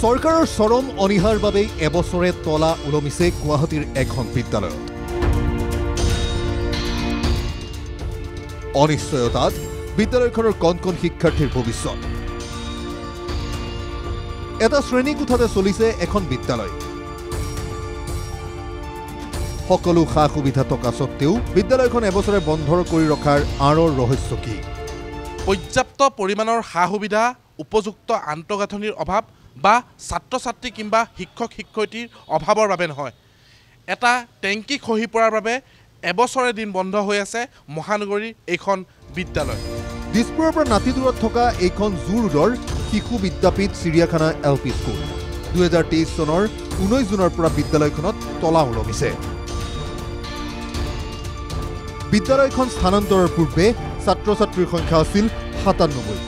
চৰকাৰৰ চৰম অনিহাৰ বাবে এবছৰে তলা ওলমিছে গুৱাহাটীৰ এখন বিদ্যালয়ত। অনিশ্চয়তাত বিদ্যালয়খনৰ কণ কণ শিক্ষাৰ্থীৰ ভৱিষ্যত। এটা শ্ৰেণীকোঠাতে চলিছে এখন বিদ্যালয়। সকলো সা সুবিধা থকা সত্ত্বেও বিদ্যালয়খন এবছৰে বন্ধ কৰি ৰখাৰ আঁৰৰ ৰহস্য কি? পৰ্যাপ্ত পৰিমাণৰ সা সুবিধা, উপযুক্ত আন্তঃগাঁথনিৰ অভাৱ বা ছাত্ৰ ছাত্ৰী কিংবা শিক্ষক শিক্ষয়িত্ৰীৰ অভাৱৰ বাবে নহয়। এটা টেংকি খহি পৰাৰ বাবে এবছৰে দিন বন্ধ হৈ আছে মহানগৰীৰ এইখন বিদ্যালয়। দিছপুৰৰ পৰা নাতি দূৰত থকা এইখন জু ৰোডৰ শিশু বিদ্যাপীঠ চিৰিয়াখানা LP স্কুল। 2023 চনৰ 19 জুনৰ পৰা বিদ্যালয়খনত তলা ওলমিছে। বিদ্যালয়খন স্থানান্তৰৰ পূৰ্বে ছাত্ৰ ছাত্ৰীৰ সংখ্যা আছিল 97।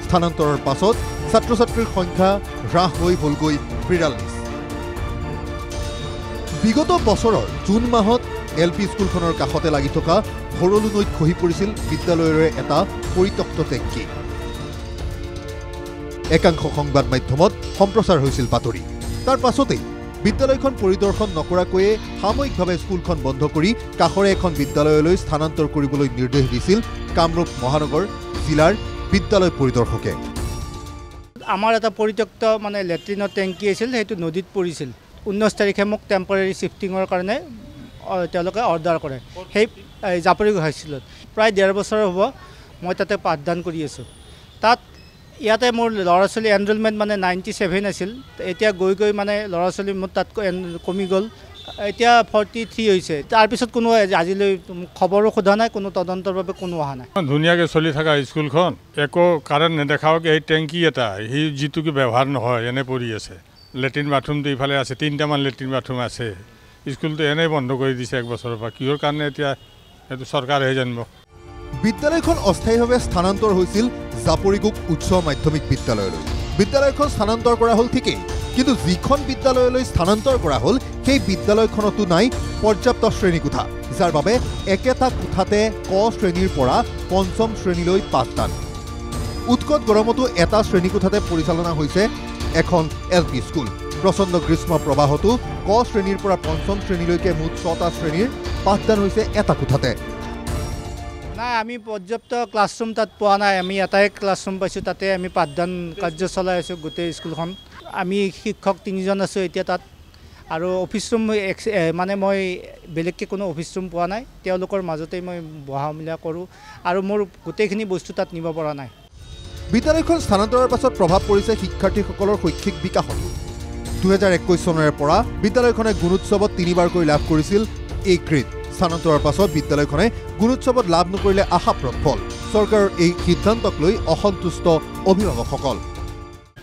স্থানান্তৰৰ পাছত ছাত্ৰ ছাত্ৰীৰ সংখ্যা হ্ৰাস হৈ হ'লগৈ 42। বিগত বছৰৰ জুন মাহত LP স্কুলখনৰ কাষতে লাগি থকা ভৰলু নৈত খহি পৰিছিল বিদ্যালয়ৰে এটা পৰিত্যক্ত টেংকি। একাংশ সংবাদ মাধ্যমত সম্প্ৰচাৰ হৈছিল বাতৰি। তাৰ পাছতেই বিদ্যালয়খন পৰিদৰ্শন নকৰাকৈয়ে সাময়িকভাৱে স্কুলখন বন্ধ কৰি কাষৰে এখন বিদ্যালয়লৈ স্থানান্তৰ কৰিবলৈ নিৰ্দেশ দিছিল কামৰূপ মহানগৰ জিলাৰ বিদ্যালয় পৰিদৰ্শকে। আমাৰ এটা পৰিত্যক্ত লেট্ৰিনৰ টেংকি আছিল, সেইটো নদীত পৰিছিল। 19 তাৰিখে মোক টেম্পৰেৰী শিফটিঙৰ কাৰণে তেওঁলোকে অৰ্ডাৰ কৰে। সেই জাপৰি হাইস্কুলত প্ৰায় 1.5 বছৰ হ'ব মই তাতে পাঠদান কৰি আছোঁ। তাত ইয়াতে মোৰ ল'ৰা ছোৱালী এনৰলমেণ্ট 97 আছিল। এতিয়া গৈ ল'ৰা ছোৱালী মোৰ তাত কমি গ'ল, এতিয়া 43 হৈছে। তাৰপিছত কোনো আজিলৈ খবৰো সোধা নাই, কোনো তদন্তৰ বাবে কোনো অহা নাই। ধুনীয়াকৈ চলি থকা স্কুলখন একো কাৰেণ্ট নেদেখাওক, এই টেংকি এটা সি যিটো কি ব্যৱহাৰ নহয় এনে পৰি আছে। লেট্ৰিন বাথৰুমটো ইফালে আছে, 3টামান লেট্ৰিন বাথৰুম আছে। স্কুলটো এনেই বন্ধ কৰি দিছে 1 বছৰৰ পৰা। কিহৰ কাৰণে এতিয়া সেইটো চৰকাৰেহে জানিব। বিদ্যালয়খন অস্থায়ীভাৱে স্থানান্তৰ হৈছিল জাপৰিগোগ উচ্চ মাধ্যমিক বিদ্যালয়লৈ। বিদ্যালয়খন স্থানান্তৰ কৰা হ'ল ঠিকেই, কিন্তু যিখন বিদ্যালয়লৈ স্থানান্তৰ কৰা হ'ল সেই বিদ্যালয়খনতো নাই পৰ্যাপ্ত শ্ৰেণীকোঠা, যাৰ বাবে একেটা কোঠাতে ক শ্ৰেণীৰ পৰা 5ম শ্ৰেণীলৈ পাঠদান। উৎকট গৰমতো এটা শ্ৰেণীকোঠাতে পৰিচালনা হৈছে এখন LP স্কুল। প্ৰচণ্ড গ্ৰীষ্ম প্ৰবাহতো ক শ্ৰেণীৰ পৰা 5ম শ্ৰেণীলৈকে মুঠ 6টা শ্ৰেণীৰ পাঠদান হৈছে এটা কোঠাতে। নাই, আমি পৰ্যাপ্ত ক্লাছৰুম তাত পোৱা নাই। আমি এটাই ক্লাছৰুম পাইছোঁ, তাতে আমি পাঠদান কাৰ্য চলাই আছোঁ গোটেই স্কুলখন। আমি শিক্ষক 3জন আছোঁ এতিয়া তাত, আৰু অফিচ ৰুম মই বেলেগকৈ কোনো অফিচ ৰুম পোৱা নাই। তেওঁলোকৰ মাজতেই মই বহা মেলা কৰোঁ, আৰু মোৰ গোটেইখিনি বস্তু তাত নিব পৰা নাই। বিদ্যালয়খন স্থানান্তৰৰ পাছত প্ৰভাৱ পৰিছে শিক্ষাৰ্থীসকলৰ শৈক্ষিক বিকাশত। 2021 চনৰে পৰা বিদ্যালয়খনে গুণোৎসৱত 3বাৰকৈ লাভ কৰিছিল A গ্ৰেড। স্থানান্তৰৰ পাছত বিদ্যালয়খনে গুণোৎসৱত লাভ নকৰিলে আশাপ্ৰদ ফল। চৰকাৰৰ এই সিদ্ধান্তক লৈ অসন্তুষ্ট অভিভাৱকসকল।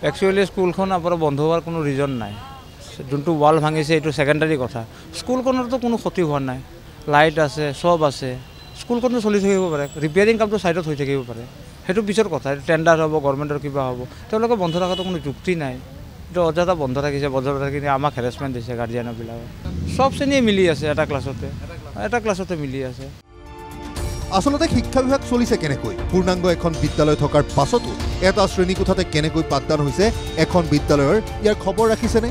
একচুৱেলি স্কুলখন আপোনাৰ বন্ধ হোৱাৰ কোনো ৰিজন নাই। যোনটো ৱাল ভাঙিছে এইটো ছেকেণ্ডাৰী কথা। স্কুলখনৰতো কোনো ক্ষতি হোৱা নাই, লাইট আছে, চব আছে। স্কুলখনো চলি থাকিব পাৰে, ৰিপেয়াৰিং কামটো ছাইডত হৈ থাকিব পাৰে, সেইটো পিছৰ কথা। টেণ্ডাৰ হ'ব, গভৰ্ণমেণ্টৰ কিবা হ'ব, তেওঁলোকে বন্ধ ৰখাটো কোনো যুক্তি নাই। এইটো অযথা বন্ধ ৰাখিছে, বন্ধ ৰাখি আমাক হেৰেছমেণ্ট দিছে গাৰ্জিয়ানবিলাকে। চব শ্ৰেণীয়ে মিলি আছে, এটা ক্লাছতে মিলি আছে। আচলতে শিক্ষা বিভাগ চলিছে কেনেকৈ? পূৰ্ণাংগ এখন বিদ্যালয় থকাৰ পাছতো এটা শ্ৰেণীকোঠাতে কেনেকৈ পাঠদান হৈছে এখন বিদ্যালয়ৰ, ইয়াৰ খবৰ ৰাখিছেনে?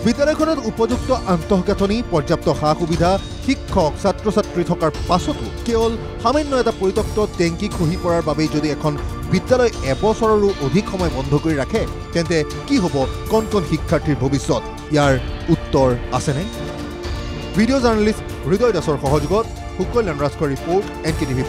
বিদ্যালয়খনত উপযুক্ত আন্তঃগাঁথনি, পৰ্যাপ্ত সা সুবিধা, শিক্ষক, ছাত্ৰ ছাত্ৰী থকাৰ পাছতো কেৱল সামান্য এটা পৰিত্যক্ত টেংকি খহি পৰাৰ বাবেই যদি এখন বিদ্যালয় এবছৰৰো অধিক সময় বন্ধ কৰি ৰাখে, তেন্তে কি হ'ব কণ কণ শিক্ষাৰ্থীৰ ভৱিষ্যত? ইয়াৰ উত্তৰ আছেনে? ভিডিঅ' জাৰ্নেলিষ্ট হৃদয় দাসৰ সহযোগত সুকল্যাণ ৰাজখোৱাৰ ৰিপৰ্ট NKTV+।